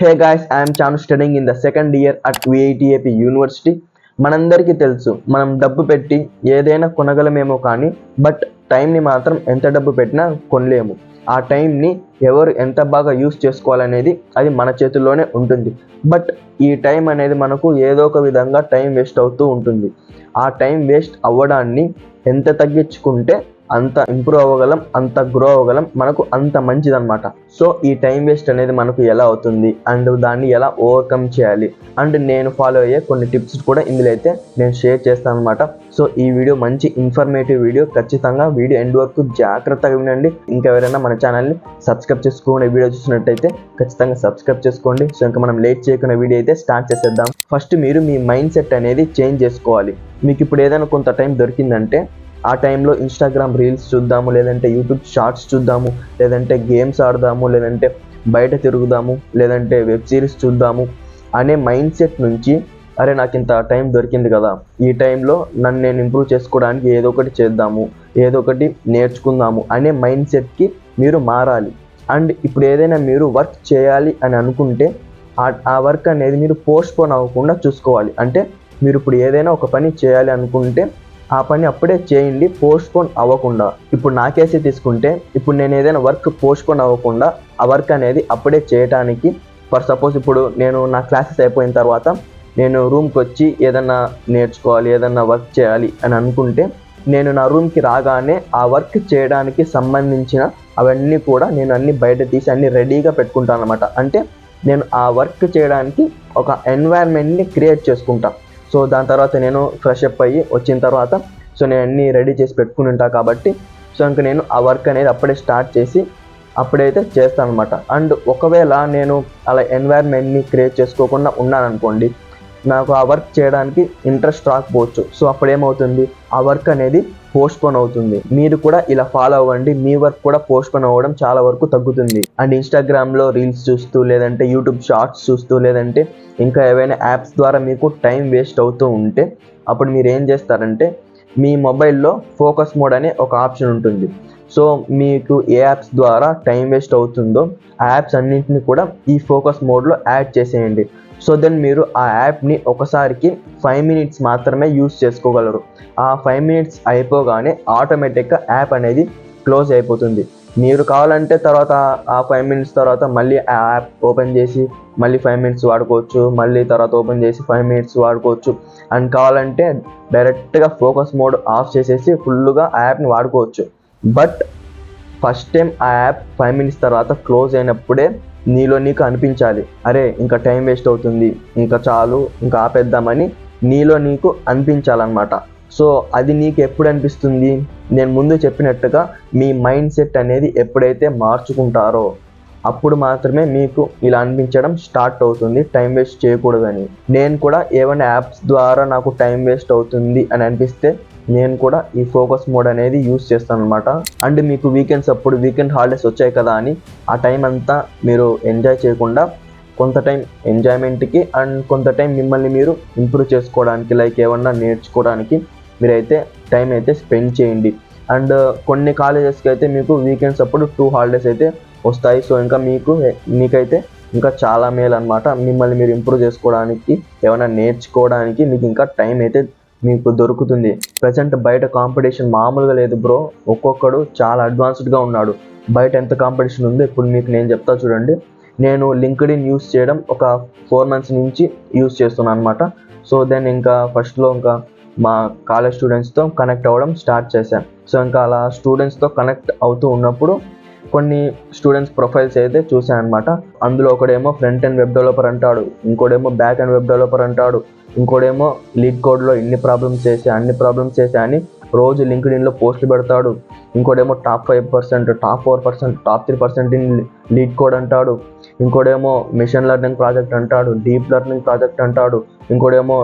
Hey guys, I am Chanu studying in the second year at VITAP university. మనందరికీ తెలుసు మనం డబ్బు పెట్టి ఏదైనా కొనగలమేమో కానీ బట్ టైంని మాత్రం ఎంత డబ్బు పెట్టినా కొనలేము. ఆ టైంని ఎవరు ఎంత బాగా యూస్ చేసుకోవాలనేది అది మన చేతుల్లోనే ఉంటుంది. బట్ ఈ టైం అనేది మనకు ఏదో ఒక విధంగా టైం వేస్ట్ అవుతూ ఉంటుంది. ఆ టైం వేస్ట్ అవ్వడాన్ని ఎంత తగ్గించుకుంటే అంత ఇంప్రూవ్ అవ్వగలం, అంత గ్రో అవ్వగలం, మనకు అంత మంచిదన్నమాట. సో ఈ టైం వేస్ట్ అనేది మనకు ఎలా అవుతుంది అండ్ దాన్ని ఎలా ఓవర్కమ్ చేయాలి అండ్ నేను ఫాలో అయ్యే కొన్ని టిప్స్ కూడా ఇందులో అయితే నేను షేర్ చేస్తాను అనమాట. సో ఈ వీడియో మంచి ఇన్ఫర్మేటివ్ వీడియో, ఖచ్చితంగా వీడియో ఎండ్ వరకు జాగ్రత్తగా వినండి. ఇంకెవరైనా మన ఛానల్ని సబ్స్క్రైబ్ చేసుకునే వీడియో చూసినట్టయితే ఖచ్చితంగా సబ్స్క్రైబ్ చేసుకోండి. సో ఇంకా మనం లేట్ చేయకుండా వీడియో అయితే స్టార్ట్ చేసేద్దాం. ఫస్ట్ మీరు మీ మైండ్ సెట్ అనేది చేంజ్ చేసుకోవాలి. మీకు ఇప్పుడు ఏదైనా కొంత టైం దొరికిందంటే ఆ టైంలో ఇన్స్టాగ్రామ్ రీల్స్ చూద్దాము, లేదంటే యూట్యూబ్ షార్ట్స్ చూద్దాము, లేదంటే గేమ్స్ ఆడదాము, లేదంటే బయట తిరుగుదాము, లేదంటే వెబ్ సిరీస్ చూద్దాము అనే మైండ్ సెట్ నుంచి అరే నాకు ఇంత టైం దొరికింది కదా, ఈ టైంలో నన్ను నేను ఇంప్రూవ్ చేసుకోవడానికి ఏదో ఒకటి చేద్దాము, ఏదో ఒకటి నేర్చుకుందాము అనే మైండ్ సెట్కి మీరు మారాలి. అండ్ ఇప్పుడు ఏదైనా మీరు వర్క్ చేయాలి అని అనుకుంటే ఆ వర్క్ అనేది మీరు పోస్ట్పోన్ అవ్వకుండా చూసుకోవాలి. అంటే మీరు ఇప్పుడు ఏదైనా ఒక పని చేయాలి అనుకుంటే ఆ పని అప్పుడే చేయండి, పోస్ట్పోన్ అవ్వకుండా. ఇప్పుడు నా కేసే తీసుకుంటే ఇప్పుడు నేను ఏదైనా వర్క్ పోస్ట్పోన్ అవ్వకుండా ఆ వర్క్ అనేది అప్పుడే చేయడానికి, ఫర్ సపోజ్ ఇప్పుడు నేను నా క్లాసెస్ అయిపోయిన తర్వాత నేను రూమ్కి వచ్చి ఏదన్నా నేర్చుకోవాలి, ఏదన్నా వర్క్ చేయాలి అని అనుకుంటే నేను నా రూమ్కి రాగానే ఆ వర్క్ చేయడానికి సంబంధించిన అవన్నీ కూడా నేను అన్ని బయట తీసి అన్ని రెడీగా పెట్టుకుంటాను అనమాట. అంటే నేను ఆ వర్క్ చేయడానికి ఒక ఎన్వైర్న్మెంట్ని క్రియేట్ చేసుకుంటాను. సో దాని తర్వాత నేను ఫ్రెష్ అప్ అయ్యి వచ్చిన తర్వాత సో నేను అన్నీ రెడీ చేసి పెట్టుకుని ఉంటాను కాబట్టి సో ఇంక నేను ఆ వర్క్ అనేది అప్పుడే స్టార్ట్ చేసి అప్పుడైతే చేస్తాను అనమాట. అండ్ ఒకవేళ నేను అలా ఎన్వైర్న్మెంట్ని క్రియేట్ చేసుకోకుండా ఉన్నాను అనుకోండి, నాకు ఆ వర్క్ చేయడానికి ఇంట్రెస్ట్ రాకపోవచ్చు. సో అప్పుడు ఏమవుతుంది, ఆ వర్క్ అనేది పోస్ట్పోన్ అవుతుంది. మీరు కూడా ఇలా ఫాలో అవ్వండి, మీ వర్క్ కూడా పోస్ట్పోన్ అవ్వడం చాలా వరకు తగ్గుతుంది. అండ్ ఇన్స్టాగ్రామ్లో రీల్స్ చూస్తూ, లేదంటే యూట్యూబ్ షార్ట్స్ చూస్తూ, లేదంటే ఇంకా ఏవైనా యాప్స్ ద్వారా మీకు టైం వేస్ట్ అవుతూ ఉంటే అప్పుడు మీరు ఏం చేస్తారంటే మీ మొబైల్లో ఫోకస్ మోడ్ అనే ఒక ఆప్షన్ ఉంటుంది. సో మీకు ఏ యాప్స్ ద్వారా టైం వేస్ట్ అవుతుందో ఆ యాప్స్ అన్నింటినీ కూడా ఈ ఫోకస్ మోడ్లో యాడ్ చేసేయండి. సో దెన్ మీరు ఆ యాప్ని ఒకసారికి 5 మినిట్స్ మాత్రమే యూస్ చేసుకోగలరు. ఆ 5 మినిట్స్ అయిపోగానే ఆటోమేటిక్గా యాప్ అనేది క్లోజ్ అయిపోతుంది. మీరు కావాలంటే తర్వాత ఆ 5 మినిట్స్ తర్వాత మళ్ళీ ఆ యాప్ ఓపెన్ చేసి మళ్ళీ 5 మినిట్స్ వాడుకోవచ్చు, మళ్ళీ తర్వాత ఓపెన్ చేసి 5 మినిట్స్ వాడుకోవచ్చు. అండ్ కావాలంటే డైరెక్ట్గా ఫోకస్ మోడ్ ఆఫ్ చేసేసి ఫుల్గా ఆ యాప్ని వాడుకోవచ్చు. బట్ ఫస్ట్ టైం ఆ యాప్ 5 మినిట్స్ తర్వాత క్లోజ్ అయినప్పుడే నీలో నీకు అనిపించాలి, అరే ఇంకా టైం వేస్ట్ అవుతుంది, ఇంకా చాలు, ఇంకా ఆపేద్దామని నీలో నీకు అనిపించాలన్నమాట. సో అది నీకు ఎప్పుడు అనిపిస్తుంది, నేను ముందు చెప్పినట్టుగా మీ మైండ్ సెట్ అనేది ఎప్పుడైతే మార్చుకుంటారో అప్పుడు మాత్రమే మీకు ఇలా అనిపించడం స్టార్ట్ అవుతుంది టైం వేస్ట్ చేయకూడదని. నేను కూడా ఏమైనా యాప్స్ ద్వారా నాకు టైం వేస్ట్ అవుతుంది అని అనిపిస్తే నేను కూడా ఈ ఫోకస్ మోడ్ అనేది యూస్ చేస్తాను అనమాట. అండ్ మీకు వీకెండ్స్ అప్పుడు వీకెండ్ హాలిడేస్ వచ్చాయి కదా అని ఆ టైం అంతా మీరు ఎంజాయ్ చేయకుండా కొంత టైం ఎంజాయ్మెంట్కి అండ్ కొంత టైం మిమ్మల్ని మీరు ఇంప్రూవ్ చేసుకోవడానికి, లైక్ ఏమన్నా నేర్చుకోవడానికి మీరైతే టైం అయితే స్పెండ్ చేయండి. అండ్ కొన్ని కాలేజెస్కి అయితే మీకు వీకెండ్స్ అప్పుడు 2 హాలిడేస్ అయితే వస్తాయి. సో ఇంకా మీకైతే ఇంకా చాలా మేలు అనమాట. మిమ్మల్ని మీరు ఇంప్రూవ్ చేసుకోవడానికి, ఏమైనా నేర్చుకోవడానికి మీకు ఇంకా టైం అయితే మీకు దొరుకుతుంది. ప్రజెంట్ బయట కాంపిటీషన్ మామూలుగా లేదు బ్రో, ఒక్కొక్కడు చాలా అడ్వాన్స్డ్గా ఉన్నాడు. బయట ఎంత కాంపిటీషన్ ఉందో ఇప్పుడు మీకు నేను చెప్తా చూడండి. నేను లింక్డ్ఇన్ యూస్ చేయడం ఒక 4 మంత్స్ నుంచి యూస్ చేస్తున్నాను అనమాట. సో దెన్ ఇంకా ఫస్ట్లో ఇంకా మా కాలేజ్ స్టూడెంట్స్తో కనెక్ట్ అవ్వడం స్టార్ట్ చేశాను. సో ఇంకా అలా స్టూడెంట్స్తో కనెక్ట్ అవుతూ ఉన్నప్పుడు కొన్ని స్టూడెంట్స్ ప్రొఫైల్స్ అయితే చూశాను అనమాట. అందులో ఒకడేమో ఫ్రంట్ అండ్ వెబ్ డెవలపర్ అంటాడు, ఇంకోడేమో బ్యాక్ అండ్ వెబ్ డెవలపర్ అంటాడు, ఇంకోడేమో లీడ్ కోడ్లో అన్ని ప్రాబ్లమ్స్ చేసా అని రోజు లింక్డ్ఇన్లో పోస్టులు పెడతాడు, ఇంకోడేమో top 5%, top 4%, top 3% in LeetCode అంటాడు, ఇంకోడేమో మిషన్ లెర్నింగ్ ప్రాజెక్ట్ అంటాడు, డీప్ లెర్నింగ్ ప్రాజెక్ట్ అంటాడు, ఇంకోడేమో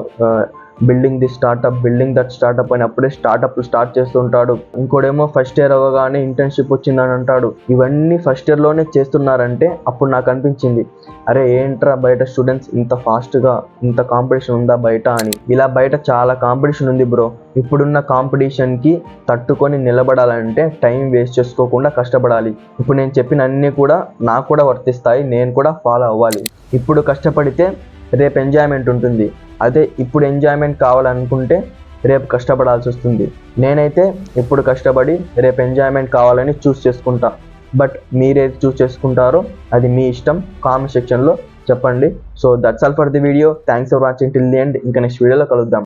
building the startup, building that startup అని అప్పుడే స్టార్ట్అప్లు స్టార్ట్ చేస్తుంటాడు, ఇంకోడేమో ఫస్ట్ ఇయర్ అవ్వగానే ఇంటర్న్షిప్ వచ్చిందని అంటాడు. ఇవన్నీ ఫస్ట్ ఇయర్లోనే చేస్తున్నారంటే అప్పుడు నాకు అనిపించింది, అరే ఏంట్రా బయట స్టూడెంట్స్ ఇంత ఫాస్ట్గా, ఇంత కాంపిటీషన్ ఉందా బయట అని. ఇలా బయట చాలా కాంపిటీషన్ ఉంది బ్రో. ఇప్పుడున్న కాంపిటీషన్కి తట్టుకొని నిలబడాలంటే టైం వేస్ట్ చేసుకోకుండా కష్టపడాలి. ఇప్పుడు నేను చెప్పిన అన్నీ కూడా నాకు కూడా వర్తిస్తాయి, నేను కూడా ఫాలో అవ్వాలి. ఇప్పుడు కష్టపడితే రేపు ఎంజాయ్మెంట్ ఉంటుంది. అదే ఇప్పుడు ఎంజాయ్మెంట్ కావాలనుకుంటే రేపు కష్టపడాల్సి వస్తుంది. నేనైతే ఇప్పుడు కష్టపడి రేపు ఎంజాయ్మెంట్ కావాలని చూస్ చేసుకుంటా. బట్ మీరేది చూస్ చేసుకుంటారో అది మీ ఇష్టం. కామెంట్ సెక్షన్లో చెప్పండి. So that's all for the video. Thanks for watching till the end. ఇంకా నెక్స్ట్ వీడియోలో కలుద్దాం.